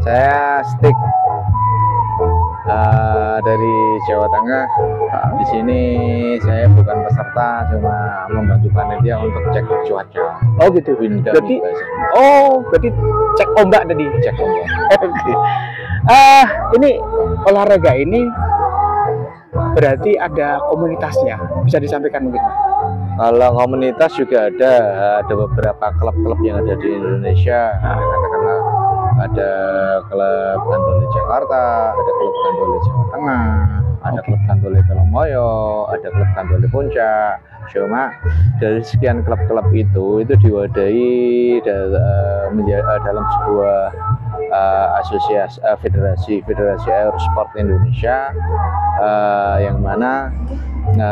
Saya stick dari Jawa Tengah. Di sini saya bukan peserta, cuma membantu panitia untuk cek cuaca. Oh gitu. Berarti, berarti cek ombak tadi. Cek ombak. Oke. Ini olahraga ini berarti ada komunitasnya. Bisa disampaikan mungkin? Kalau komunitas juga ada beberapa klub-klub yang ada di Indonesia. Katakanlah ada klub Gantole Jakarta, ada klub Gantole Jawa Tengah, ada klub Gantole Telomoyo, ada klub Gantole Puncak. Cuma dari sekian klub-klub itu diwadahi dalam sebuah asosiasi federasi Aerosport Indonesia, yang mana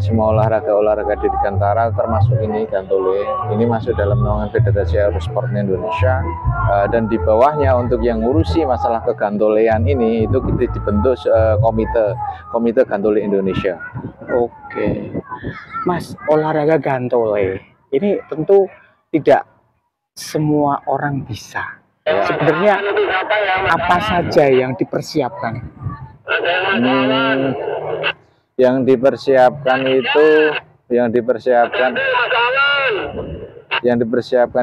semua olahraga di Dirgantara termasuk ini Gantole ini masuk dalam naungan Federasi Aerosport Indonesia, dan di bawahnya untuk yang ngurusi masalah kegantolean ini itu kita dibentuk komite Gantole Indonesia. Oke, Mas, olahraga gantole ini tentu tidak semua orang bisa. Sebenarnya apa saja yang dipersiapkan? Yang dipersiapkan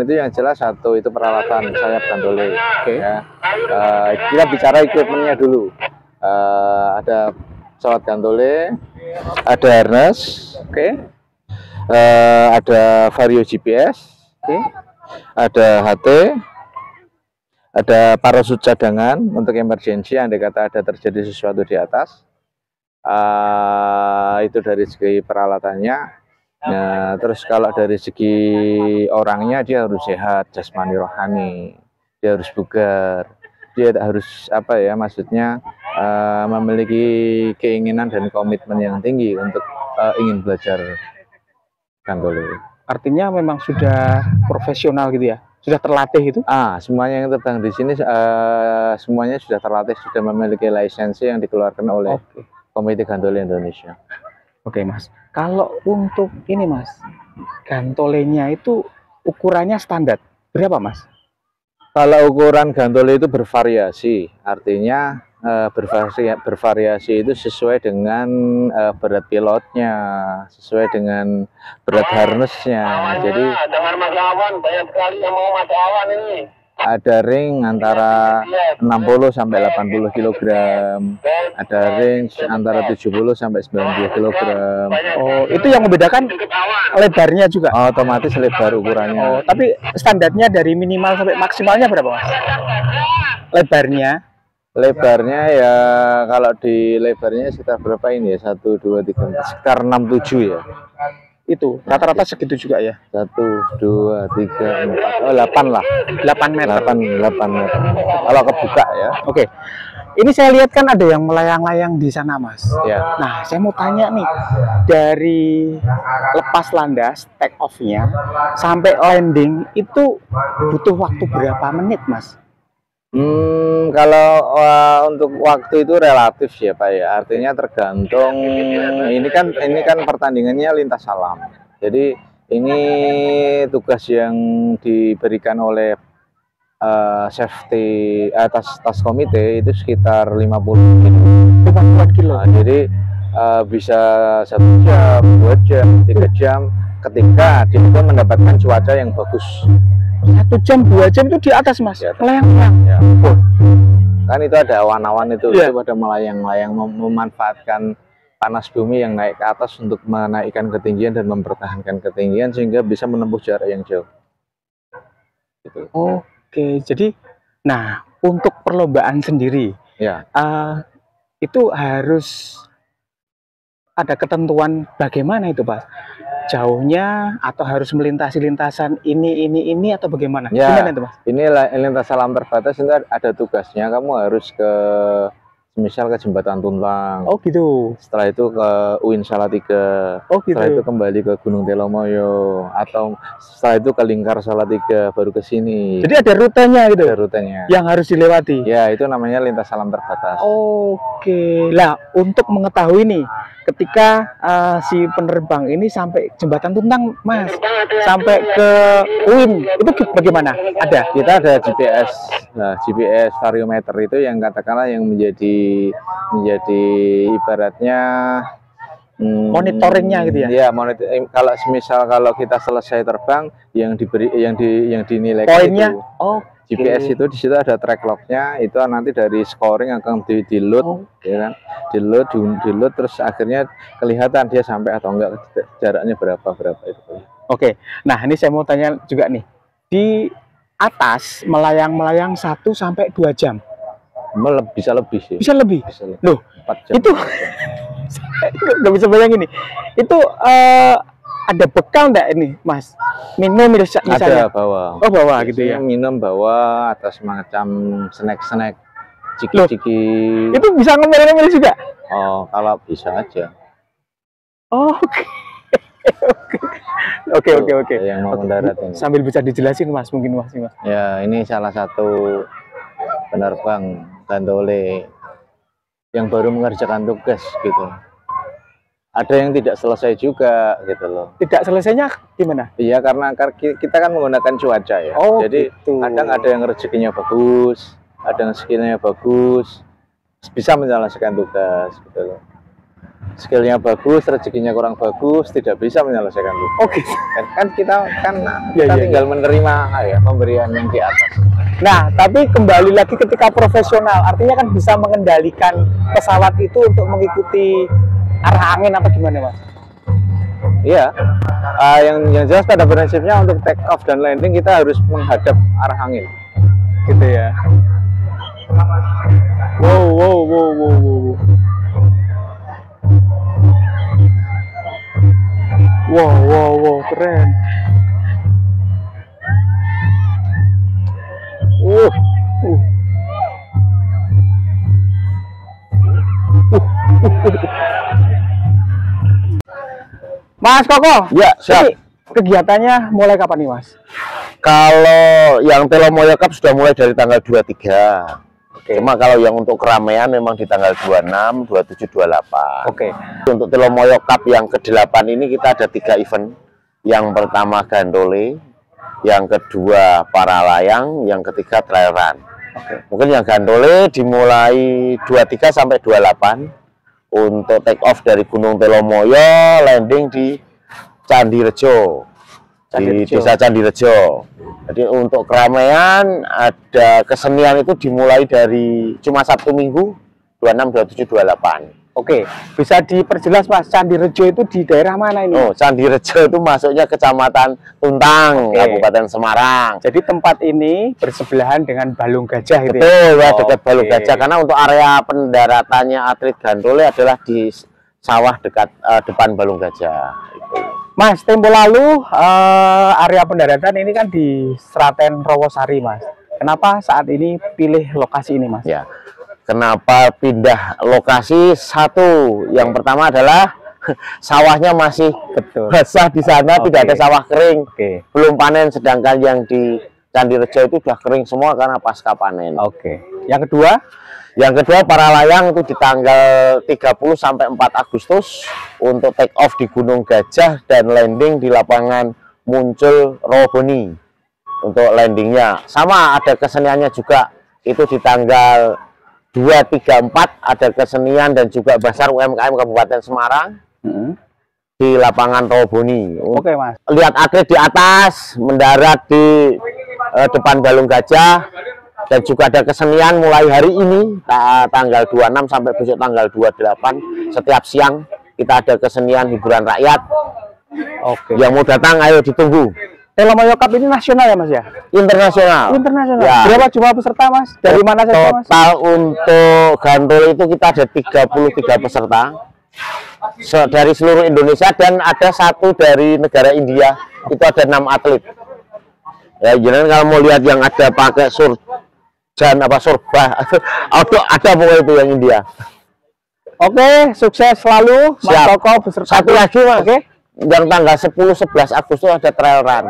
itu yang jelas satu itu peralatan sayap gantole. Ya. Kita bicara equipmentnya dulu. Ada pesawat gantole, ada harness, ada vario GPS, ada HT, ada parasut cadangan untuk emergensi andai kata ada terjadi sesuatu di atas. Itu dari segi peralatannya. Nah, terus kalau dari segi orangnya, dia harus sehat jasmani rohani, dia harus bugar, dia harus maksudnya memiliki keinginan dan komitmen yang tinggi untuk ingin belajar gantole. Artinya memang sudah profesional gitu ya, sudah terlatih itu? Semuanya yang terbang di sini semuanya sudah terlatih, sudah memiliki lisensi yang dikeluarkan oleh Komite Gantole Indonesia. Oke, Mas. Kalau untuk ini, Mas, gantolenya itu ukurannya standar berapa, Mas? Kalau ukuran gantole itu bervariasi, artinya bervariasi itu sesuai dengan berat pilotnya, sesuai dengan berat harnessnya. Jadi dengar Mas Awan, banyak sekali yang mau Mas Awan ini. Ada ring antara 60 sampai 80 kg, ada range antara 70 sampai 90 kg. Oh, itu yang membedakan lebarnya juga? Otomatis lebar ukurannya. Tapi standarnya dari minimal sampai maksimalnya berapa, Mas? Lebarnya ya, kalau di lebarnya sekitar berapa ini ya? 1, 2, 3, 4, sekitar 6, 7 ya. Itu rata-rata segitu juga ya? 1, 2, 3, 4, 8 lah. 8 meter. 8 meter. Kalau kebuka ya. Oke. Ini saya lihat kan ada yang melayang-layang di sana, Mas. Ya. Nah, saya mau tanya nih, dari lepas landas, take off-nya sampai landing itu butuh waktu berapa menit, Mas? Kalau untuk waktu itu relatif ya Pak ya, artinya tergantung ini kan pertandingannya lintas alam. Jadi ini tugas yang diberikan oleh safety atas komite itu sekitar 50 kilo. Jadi bisa 1 jam, 2 jam, 3 jam ketika dia itu mendapatkan cuaca yang bagus. 1 jam, 2 jam itu di atas, Mas? Ya, melayang-layang. Ya. Kan itu ada awan-awan itu pada melayang-layang, memanfaatkan panas bumi yang naik ke atas untuk menaikkan ketinggian dan mempertahankan ketinggian sehingga bisa menempuh jarak yang jauh. Gitu. Oke, jadi nah untuk perlombaan sendiri ya, itu harus ada ketentuan bagaimana itu, Pak? Jauhnya atau harus melintasi lintasan ini atau bagaimana? Ya, gimana itu, Mas? Ini lintas alam terbatas itu ada tugasnya, kamu harus misal ke Jembatan Tuntang. Oh gitu. Setelah itu ke UIN Salatiga. Oh gitu. Setelah itu kembali ke Gunung Telomoyo, atau setelah itu ke Lingkar Salatiga baru ke sini. Jadi ada rutenya gitu. Ada rutenya. Yang harus dilewati. Ya, itu namanya lintas alam terbatas. Oke. Lah, untuk mengetahui nih ketika si penerbang ini sampai jembatan Tuntang, Mas, sampai ke UIN, itu bagaimana? Ada? Kita ada GPS, nah, GPS variometer itu yang katakanlah yang menjadi ibaratnya monitoringnya gitu ya? Iya, kalau semisal kalau kita selesai terbang, yang dinilai poinnya, itu GPS itu di situ ada track lognya, itu nanti dari scoring akan di load, ya kan? Di load terus akhirnya kelihatan dia sampai atau enggak, jaraknya berapa itu. Oke, nah ini saya mau tanya juga nih, di atas melayang 1 sampai 2 jam. Bisa lebih sih. Bisa lebih. Loh, 4 jam. Itu nggak bisa bayangin nih. Itu ada bekal nggak ini, Mas? Minum misalnya? Ada bawa. Oh, bawa gitu ya. Minum bawa atau semacam snack ciki-ciki. Itu bisa ngemil juga? Oh, kalau bisa aja. Oh, oke. Oke. Yang mau mendarat ini. Sambil bisa dijelasin, Mas, mungkin Mas. Ya, ini salah satu penerbang Gandole yang baru mengerjakan tugas gitu. Ada yang tidak selesai juga gitu loh. Tidak selesainya gimana? Iya, karena kita kan menggunakan cuaca ya. Oh, jadi gitu. kadang ada yang rezekinya bagus, ada yang skillnya bagus, bisa menyelesaikan tugas gitu loh. Skillnya bagus, rezekinya kurang bagus, tidak bisa menyelesaikan tugas. Oke. Kan kita tinggal menerima ya pemberian yang di atas. Nah, tapi kembali lagi ketika profesional, artinya kan bisa mengendalikan pesawat itu untuk mengikuti arah angin apa gimana, Mas? Iya, yang jelas pada prinsipnya untuk take off dan landing kita harus menghadap arah angin, gitu ya. Wow. Wow, keren. Mas Koko, ya, siap. Ini kegiatannya mulai kapan nih, Mas? Kalau yang Telomoyo Cup sudah mulai dari tanggal 23. Cuma kalau yang untuk keramaian memang di tanggal 26, 27, 28. Untuk Telomoyo Cup yang ke-8 ini kita ada 3 event. Yang pertama Gandole, yang kedua para layang, yang ketiga trail run. Mungkin yang Gandole dimulai 23 sampai 28 untuk take off dari Gunung Telomoyo, landing di Candirejo, di Desa Candirejo. Jadi untuk keramaian ada kesenian itu dimulai dari cuma Sabtu Minggu 26, 27, 28. Oke, bisa diperjelas, Mas, Candirejo itu di daerah mana ini? Oh, Candirejo itu masuknya Kecamatan Tuntang, Kabupaten Semarang. Jadi tempat ini bersebelahan dengan Balung Gajah itu. Betul, ya, dekat Balung Gajah. Karena untuk area pendaratannya atlet Gandole adalah di sawah dekat depan Balung Gajah. Mas, tempo lalu area pendaratan ini kan di Sraten Rawasari, Mas. Kenapa saat ini pilih lokasi ini, Mas? Ya. Kenapa pindah lokasi? Satu, yang pertama adalah sawahnya masih basah di sana, tidak ada sawah kering, belum panen. Sedangkan yang di Candirejo itu sudah kering semua karena pasca panen. Yang kedua? Yang kedua, para layang itu di tanggal 30 sampai 4 Agustus untuk take off di Gunung Gajah dan landing di lapangan Muncul Rawaboni untuk landingnya. Sama ada keseniannya juga, itu di tanggal 2, 3, 4 ada kesenian dan juga basar UMKM Kabupaten Semarang di lapangan Rawaboni. Mas. Lihat atlet di atas, mendarat di depan Balung Gajah, dan juga ada kesenian mulai hari ini tanggal 26 sampai besok tanggal 28. Setiap siang kita ada kesenian hiburan rakyat. Yang mau datang ayo ditunggu. Telomoyo Cup ini nasional ya, Mas ya? Internasional. Ya. Berapa jumlah peserta, Mas? Dari mana saja, Mas? Total untuk Gandole itu kita ada 33 peserta dari seluruh Indonesia, dan ada 1 dari negara India. Itu ada 6 atlet. Ya, jangan kalau mau lihat yang ada pakai surjan apa surba, ada pokoknya itu yang India. Sukses selalu, Mas Koko beserta. Satu lagi, Mas. Yang tanggal 10, 11 Agustus ada trail run.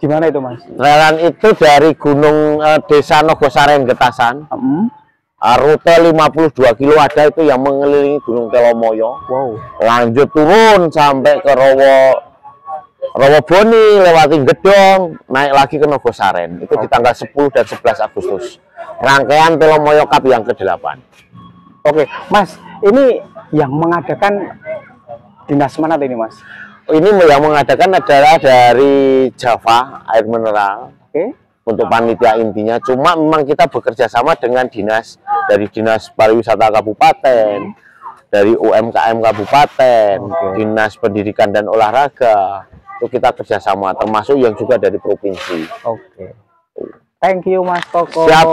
Gimana itu, Mas? Trail run itu dari Gunung Desa Nogosaren Getasan. rute 52 kilo ada itu yang mengelilingi Gunung Telomoyo. Wow. Lanjut turun sampai ke Rawaboni, lewati Gedong, naik lagi ke Nogosaren. Itu di tanggal 10 dan 11 Agustus. Rangkaian Telomoyo Cup yang ke-8. Oke, Mas, ini yang mengadakan dinas mana ini, Mas? Ini yang mengadakan adalah dari Java Air Mineral. Oke. Untuk panitia intinya, cuma memang kita bekerja sama dengan dinas, dari Dinas Pariwisata Kabupaten, dari UMKM Kabupaten, Dinas Pendidikan dan Olahraga. Itu kita kerjasama, termasuk yang juga dari provinsi. Oke. Thank you, Mas Koko. Siap.